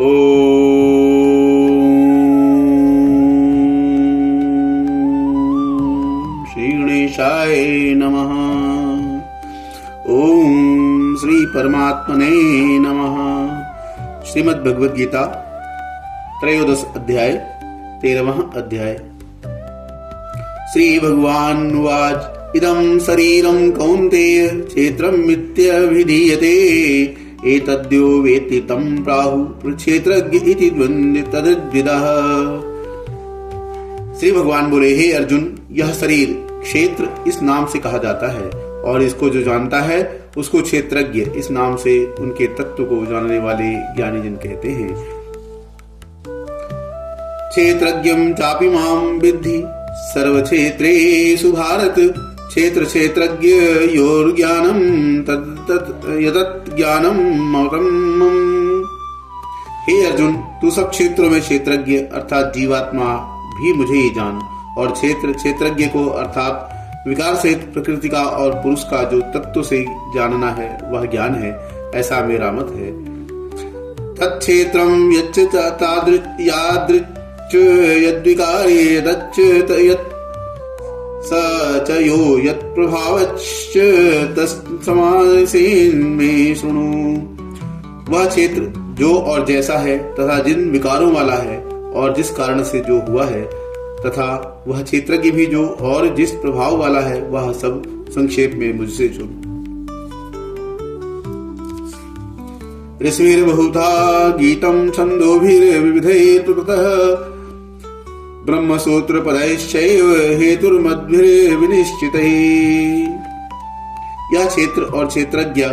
श्री गणेशाय नमः। ओम श्री परमात्मने नमः। श्रीमद् भगवद गीता त्रयोदश अध्याय 13वां अध्याय। श्री भगवान उवाच इदं शरीरं कौन्तेय क्षेत्रं मिथ्याभिधीयते एतद्यो वेत्ति तं प्राहुः क्षेत्रज्ञ इति द्वन्द्व तद्विदः। श्री भगवान बोले, हे अर्जुन, यह शरीर क्षेत्र इस नाम से कहा जाता है और इसको जो जानता है उसको क्षेत्रज्ञ इस नाम से उनके तत्व को जानने वाले ज्ञानी जन कहते हैं। क्षेत्रज्ञं चापि मां विद्धि सर्वक्षेत्रेषु भारत क्षेत्र क्षेत्रज्ञ योर्ज्ञानं यतत् ज्ञानं मम। हे अर्जुन, तू सब क्षेत्रों में क्षेत्रज्ञ अर्थात जीवात्मा भी मुझे ही जान, और क्षेत्र क्षेत्रज्ञ को अर्थात विकार सहित प्रकृति का और पुरुष का जो तत्व से जानना है वह ज्ञान है, ऐसा मेरा मत है। तत्क्षेत्रं यच्च तादृक् यादृक् यद्विकारे यदच्च यत् स च यो यत् प्रभावश्च तत्समासेन मे शृणु। वह क्षेत्र जो और जैसा है तथा जिन विकारों वाला है और जिस कारण से जो हुआ है, तथा वह क्षेत्रज्ञ भी जो और जिस प्रभाव वाला है, वह सब संक्षेप में मुझसे सुन। ऋषिर्बहुधा गीतं छन्दोभिर्विविधैर्कृतः ब्रह्मसूत्र पदैश्चैव हेतुर्मद्भिर्विनिश्चितैः। यह क्षेत्र और क्षेत्रज्ञ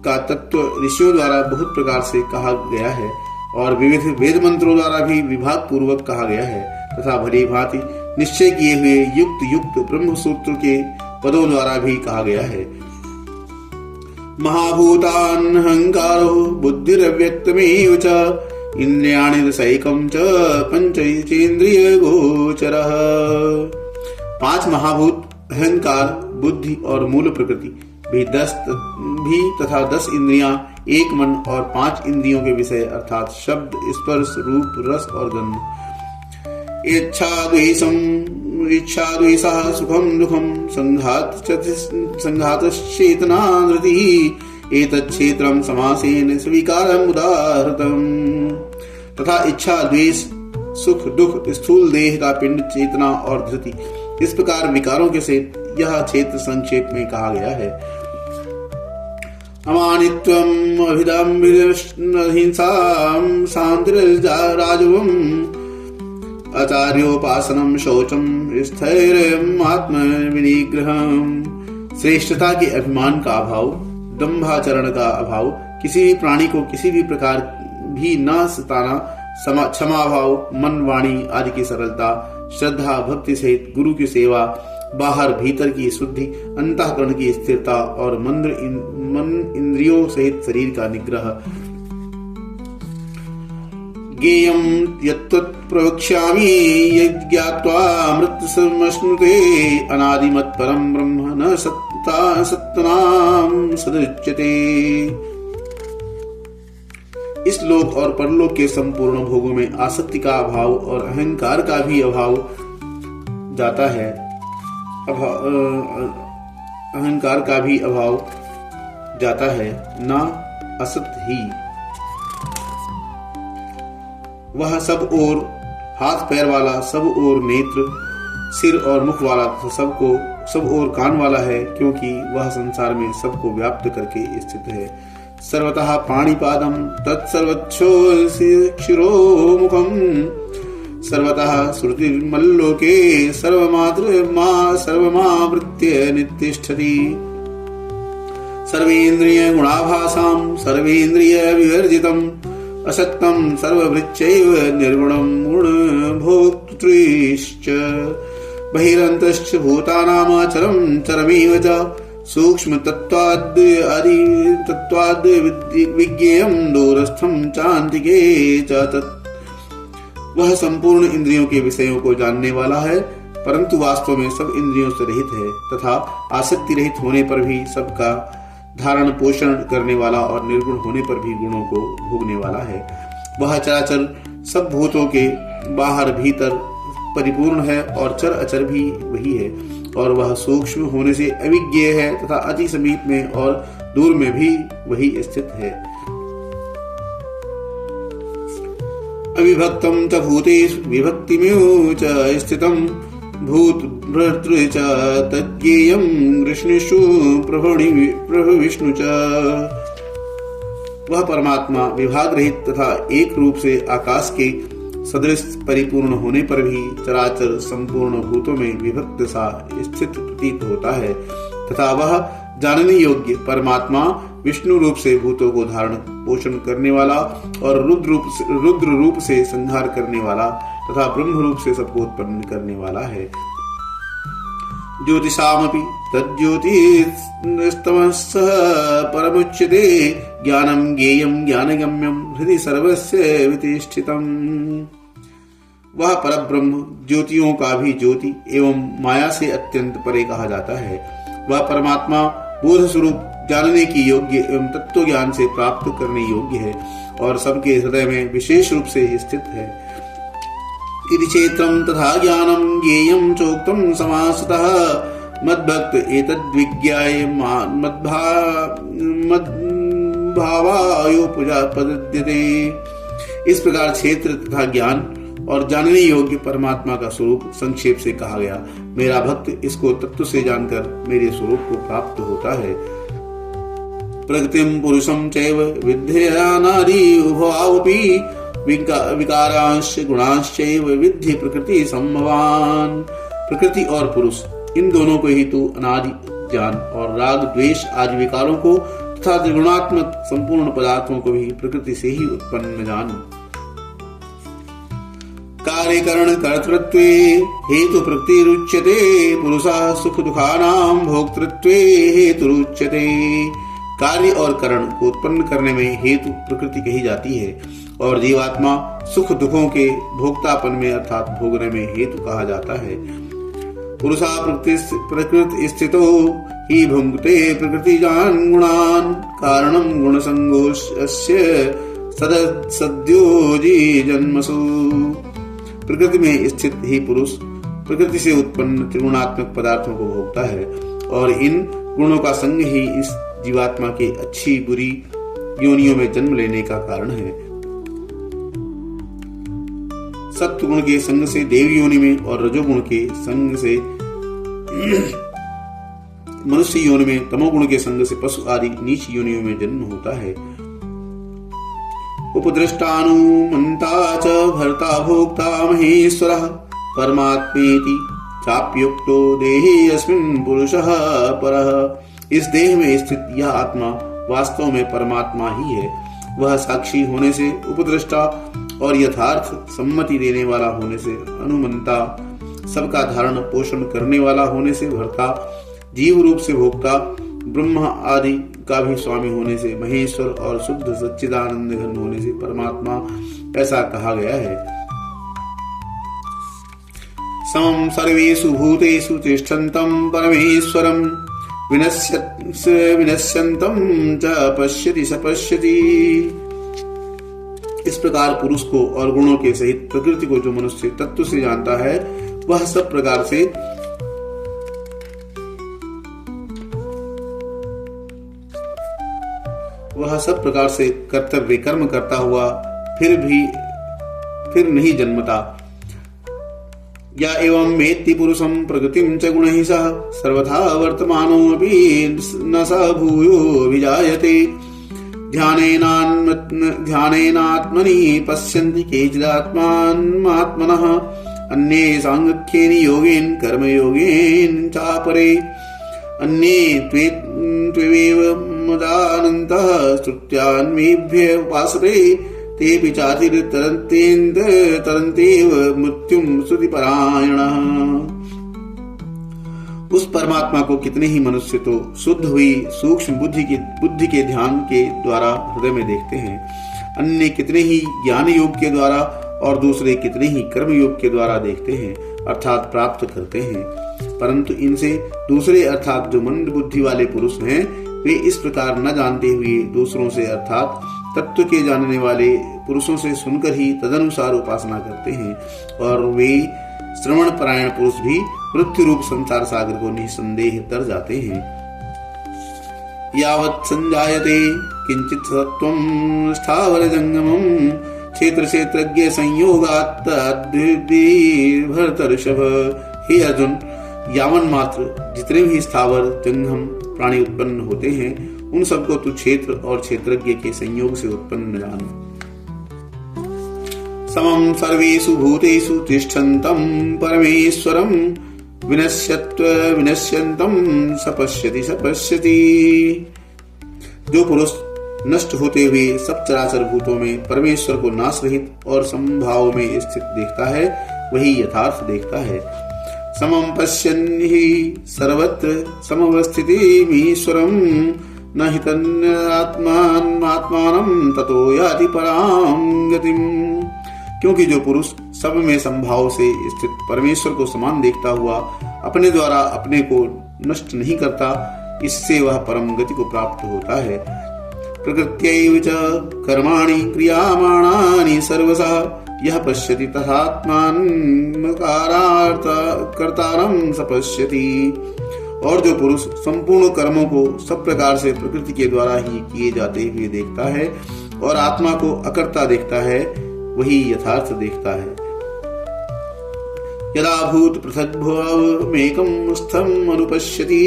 का तत्व ऋषियों द्वारा बहुत प्रकार से कहा गया है और विविध वेद मंत्रों द्वारा भी विभाग पूर्वक कहा गया है, तथा भली भांति निश्चय किए हुए युक्त युक्त ब्रह्मसूत्र के पदों द्वारा भी कहा गया है। महाभूतान् अहंकारो बुद्धिरव्यक्तमेव च इंद्रियाणि दशैकं च पंचेन्द्रिय गोचरः। 5 महाभूत, अहंकार, बुद्धि और मूल प्रकृति भी तथा 10 इंद्रियां, 1 मन और 5 इंद्रियों के विषय अर्थात शब्द, स्पर्श, रूप, रस और गंध। इच्छा द्वेषः सुखं दुःखं संघातश्चेतना धृतिः एतत् क्षेत्रं समासेन स्वीकारम् उदाहृतम्। तथा इच्छा, द्वेष, सुख, दुख, स्थूल देह का पिंड, चेतना और धृति, इस प्रकार विकारों के से यह क्षेत्र संक्षेप में कहा गया है। अमानित्वम् अहिंसां शान्तिर्राजवम् आचार्योपासनम् शौचम् स्थैर्यम् आत्मविनिग्रहम्। श्रेष्ठता के अभिमान का अभाव, दंभाचरण का अभाव, किसी भी प्राणी को किसी भी प्रकार भी न सताना, क्षमा भाव, मन वाणी आदि की सरलता, श्रद्धा भक्ति सहित गुरु की सेवा, बाहर भीतर की शुद्धि, अंतःकरण की स्थिरता और मन इंद्रियों सहित शरीर का निग्रह। ज्ञेयं यत्तत् प्रवक्ष्यामि यज्ञात्वा अमृतसमश्नुते अनादिमत् परं ब्रह्म न सत्तानां सदुच्यते। इस लोक और परलोक के संपूर्ण भोगों में आसक्ति का अभाव और अहंकार का भी अभाव जाता है, अहंकार का भी अभाव जाता है, न असत ही। वह सब ओर हाथ पैर वाला, सब ओर नेत्र, सिर और मुख वाला, सब ओर कान वाला है, क्योंकि वह संसार में सबको व्याप्त करके स्थित है। सर्वतः पाणिपादं तत्सर्वच्छो शिरोमुखम् सर्वतः श्रुतिर्मल्लोके सर्वमावृत्य नितिष्ठति। सर्वेन्द्रिय गुणाभासां सर्वेन्द्रिय विवर्जितम् असक्तं सर्वभृच्चैव निर्गुणं गुणभोक्तृश्च बहिरन्तश्च भूतानामाचरं चरमेव च सूक्ष्म तत्त्वाद् विज्ञेयं दूरस्थं चान्तिके च तत्। वह संपूर्ण इंद्रियों के विषयों को जानने वाला है, परंतु वास्तव में सब इंद्रियों से रहित है तथा आसक्ति रहित होने पर भी सबका धारण पोषण करने वाला और निर्गुण होने पर भी गुणों को भोगने वाला है। वह चराचर सब भूतों के बाहर भीतर परिपूर्ण है और चर अचर भी वही है, और वह सूक्ष्म होने से अविज्ञेय है तथा अति समीप में और दूर में भी वही स्थित है। अविभक्तं च भूतेषु विभक्तिमेव च स्थितं भूत भर्तृ च तज्ज्ञेयं कृष्णेषु प्रभु विष्णु च। वह परमात्मा विभाग रहित तथा एक रूप से आकाश के सदृश परिपूर्ण होने पर भी चराचर संपूर्ण भूतों में विभक्त सा स्थित प्रतीत होता है, तथा वह जानने योग्य परमात्मा विष्णु रूप से भूतों को धारण पोषण करने वाला और रुद्र रूप से संहार करने वाला तथा ब्रह्म रूप से सबको उत्पन्न करने वाला है। ज्योतिषामपि तज्ज्योतिस्तमसः परमुच्यते ज्ञानं ज्ञेयं ज्ञानगम्यं हृदि सर्वस्य वितिष्ठितम्। वह परब्रह्म ज्योतियों का भी ज्योति एवं माया से अत्यंत परे कहा जाता है। वह परमात्मा बोध स्वरूप जानने की योग्य एवं तत्व ज्ञान से प्राप्त करने योग्य है और सबके हृदय में विशेष रूप से स्थित है। इति क्षेत्रं तथा ज्ञानं ज्ञेयं चोक्तं समासतः मद्भक्त एतद्विज्ञाय मद्भावायोपजापद्यते। इस प्रकार क्षेत्र तथा ज्ञान और जानने योग्य परमात्मा का स्वरूप संक्षेप से कहा गया। मेरा भक्त इसको तत्व से जानकर मेरे स्वरूप को प्राप्त होता है। प्रकृतिं पुरुषं चैव विद्यानादि उभयावपि विकारांश गुणांश्चैव विद्धि प्रकृति संभवान। प्रकृति और पुरुष इन दोनों को ही तू अनादि ज्ञान और राग द्वेष आदि विकारों को तथा त्रिगुणात्मक संपूर्ण पदार्थों को भी प्रकृति से ही उत्पन्न जान। कार्य करण कर्तृत्वे हेतु प्रकृतिरुच्यते पुरुषः सुख दुखानां भोक्तृत्वे हेतुरुच्यते। कार्य और करण को उत्पन्न करने में हेतु प्रकृति कही जाती है और जीवात्मा सुख दुखों के भोक्तापन में अर्थात भोगने में हेतु कहा जाता है। पुरुषा प्रकृति स्थितो ही भुंक्ते प्रकृतिजान गुणान कारणं गुण संगोष्य सद्योजी जन्मसु। प्रकृति में स्थित ही पुरुष प्रकृति से उत्पन्न त्रिगुणात्मक पदार्थों को भोगता है और इन गुणों का संग ही इस जीवात्मा के अच्छी बुरी योनियों में जन्म लेने का कारण है। सत्व गुण के संग से देव योनि में और रजोगुण के संग से मनुष्य योनि में, तमोगुण के संग से पशु आदि नीच योनियों में जन्म होता है। उपदृष्टानुमन्ता च भर्ता भोक्ता महेश्वरः परमात्मेति चाप्युक्तो देहे अस्मिन् पुरुषः परः। इस देह में स्थित यह आत्मा वास्तव में परमात्मा ही है। वह साक्षी होने से उपदृष्टा और यथार्थ सम्मति देने वाला होने से अनुमंता, सबका धारण पोषण करने वाला होने से भर्ता, जीव रूप से भोक्ता, ब्रह्म आदि का भी स्वामी होने से महेश्वर और शुद्ध सच्चिदानंद घन होने से परमात्मा ऐसा कहा गया है। समं सर्वेषु भूतेषु तिष्ठन्तं परमेश्वरं विनश्यन्तं च पश्यति स पश्यति। इस प्रकार पुरुष को और गुणों के सहित प्रकृति को जो मनुष्य तत्व से जानता है वह सब प्रकार से कर्तव्य कर्म करता हुआ फिर नहीं जन्मता। या एवं मेत्ति पुरुषं प्रकृतिं च गुणैः सह सर्वथा वर्तमानोऽपि न स भूयो विजायते। ध्यानेनात्मनि पश्यन्ति केचिदात्मानमात्मनः अन्ये सांख्येन योगेन कर्मयोगेन चापरे अन्ये त्वेव मदानन्तः श्रुत्यान्वेभ्य उपासते तेऽपि चातिरतरन्तेव मृत्युं श्रुतिपरायणः। उस परमात्मा को कितने ही मनुष्य तो शुद्ध हुई सूक्ष्म बुद्धि के ध्यान के द्वारा हृदय में देखते हैं, अन्य कितने ही ज्ञान योग के द्वारा और दूसरे कितने ही कर्म योग के द्वारा देखते हैं अर्थात प्राप्त करते हैं। परंतु इनसे दूसरे अर्थात जो मंद बुद्धि वाले पुरुष हैं वे इस प्रकार न जानते हुए दूसरों से अर्थात तत्व के जानने वाले पुरुषों से सुनकर ही तदनुसार उपासना करते हैं, और वे श्रवण परायण पुरुष भी मृत्यु रूप संसार सागर को निसंदेह तर जाते हैं। यावत् संजायते किंचित सत्वं स्थावर जंगमं क्षेत्र क्षेत्रज्ञ संयोगात् भरतर्षभ। हे अर्जुन, यावन मात्र जितने भी स्थावर जंगम प्राणी उत्पन्न होते हैं, उन सबको तू क्षेत्र और क्षेत्रज्ञ के संयोग से उत्पन्न जान। समं सर्वेषु भूतेषु तिष्ठन्तं परमेश्वरं विनश्यन्तं सपश्यति। जो पुरुष नष्ट होते हुए सब चराचर भूतों में परमेश्वर को नाश रहित और समभाव में स्थित देखता है, वही यथार्थ देखता है। समं पश्यन् हि सर्वत्र समवस्थितिमीश्वरं न हि तन्नात्मानं ततो याति परां गतिम्। क्योंकि जो पुरुष सब में संभाव से स्थित परमेश्वर को समान देखता हुआ अपने द्वारा अपने को नष्ट नहीं करता, इससे वह परम गति को प्राप्त होता है। प्रकृत्यैव च कर्माणि क्रियमाणानि सर्वशः यह पश्यति तथात्मानं कर्तारं सपश्यति। और जो पुरुष संपूर्ण कर्मों को सब प्रकार से प्रकृति के द्वारा ही किए जाते हुए देखता है और आत्मा को अकर्ता देखता है, वही यथार्थ देखता है। यदा भूत पृथग्भुवमेकं स्थम् अनुपश्यति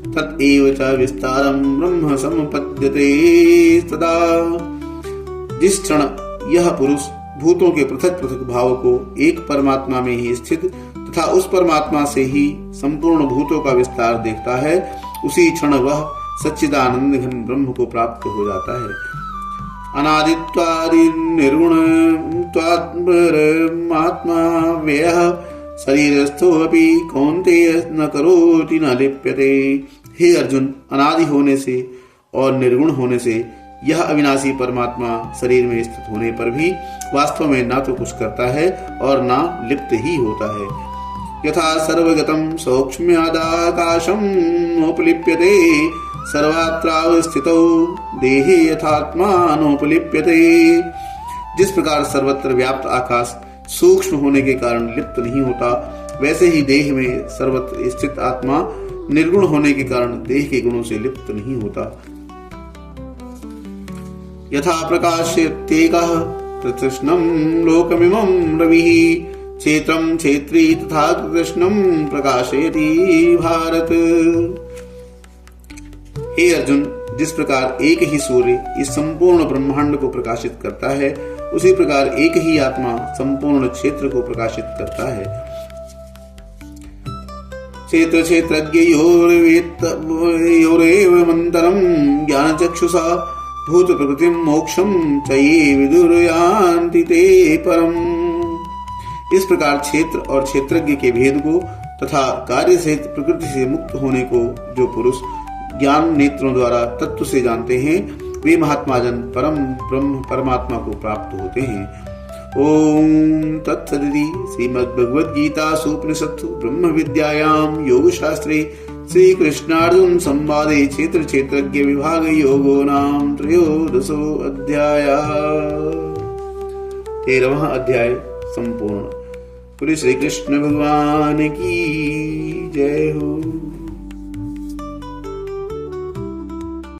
तदेव च विस्तारं ब्रह्म सम्पद्यते तदा। जिस क्षण यह पुरुष भूतों के पृथक पृथक भाव को एक परमात्मा में ही स्थित तथा उस परमात्मा से ही संपूर्ण भूतों का विस्तार देखता है, उसी क्षण वह सच्चिदानंद घन ब्रह्म को प्राप्त हो जाता है। अनादित्वादि निर्गुण त्वात्मरमात्मा व्ययः शरीरस्थोऽपि कौन्तेय न करोति न लिप्यते। हे अर्जुन, अनादि होने से और निर्गुण होने से यह अविनाशी परमात्मा शरीर में स्थित होने पर भी वास्तव में ना तो कुछ करता है और ना लिप्त ही होता है। यथा सर्वगतं सौक्ष्म्यादाकाशं नोपलिप्यते सर्वत्रावस्थितौ देहे यथात्मा नोपलिप्यते। जिस प्रकार सर्वत्र व्याप्त आकाश सूक्ष्म होने के कारण लिप्त नहीं होता, वैसे ही देह में सर्वत्र स्थित आत्मा निर्गुण होने के कारण देह के गुणों से लिप्त नहीं होता। यथा प्रकाशयत्येकः कृत्स्नं लोकमिमं रविः क्षेत्रं क्षेत्री तथा कृत्स्नं प्रकाशयति भारत। हे अर्जुन, जिस प्रकार एक ही सूर्य इस संपूर्ण ब्रह्मांड को प्रकाशित करता है, उसी प्रकार एक ही आत्मा संपूर्ण क्षेत्र को प्रकाशित करता है। क्षेत्र क्षेत्रज्ञयोरेव मंतरं ज्ञानचक्षुषा भूत प्रकृतिं मोक्षं च ये विदुर्यान्ति ते परम्। इस प्रकार क्षेत्र और क्षेत्रज्ञ के भेद को तथा कार्य सहित प्रकृति से मुक्त होने को जो पुरुष ज्ञान नेत्रों द्वारा तत्व से जानते हैं, वे महात्मा जन परम ब्रह्म परमात्मा को प्राप्त होते हैं। ओम तत्सदिति श्रीमद्भगवद्गीतासु उपनिषत्सु ब्रह्म विद्यायां योगशास्त्रे श्री कृष्णार्जुन संवादे क्षेत्र क्षेत्रज्ञ विभाग योगो नाम 13 अध्यायः। 13वां अध्याय संपूर्ण। श्री कृष्ण भगवान की जय हो।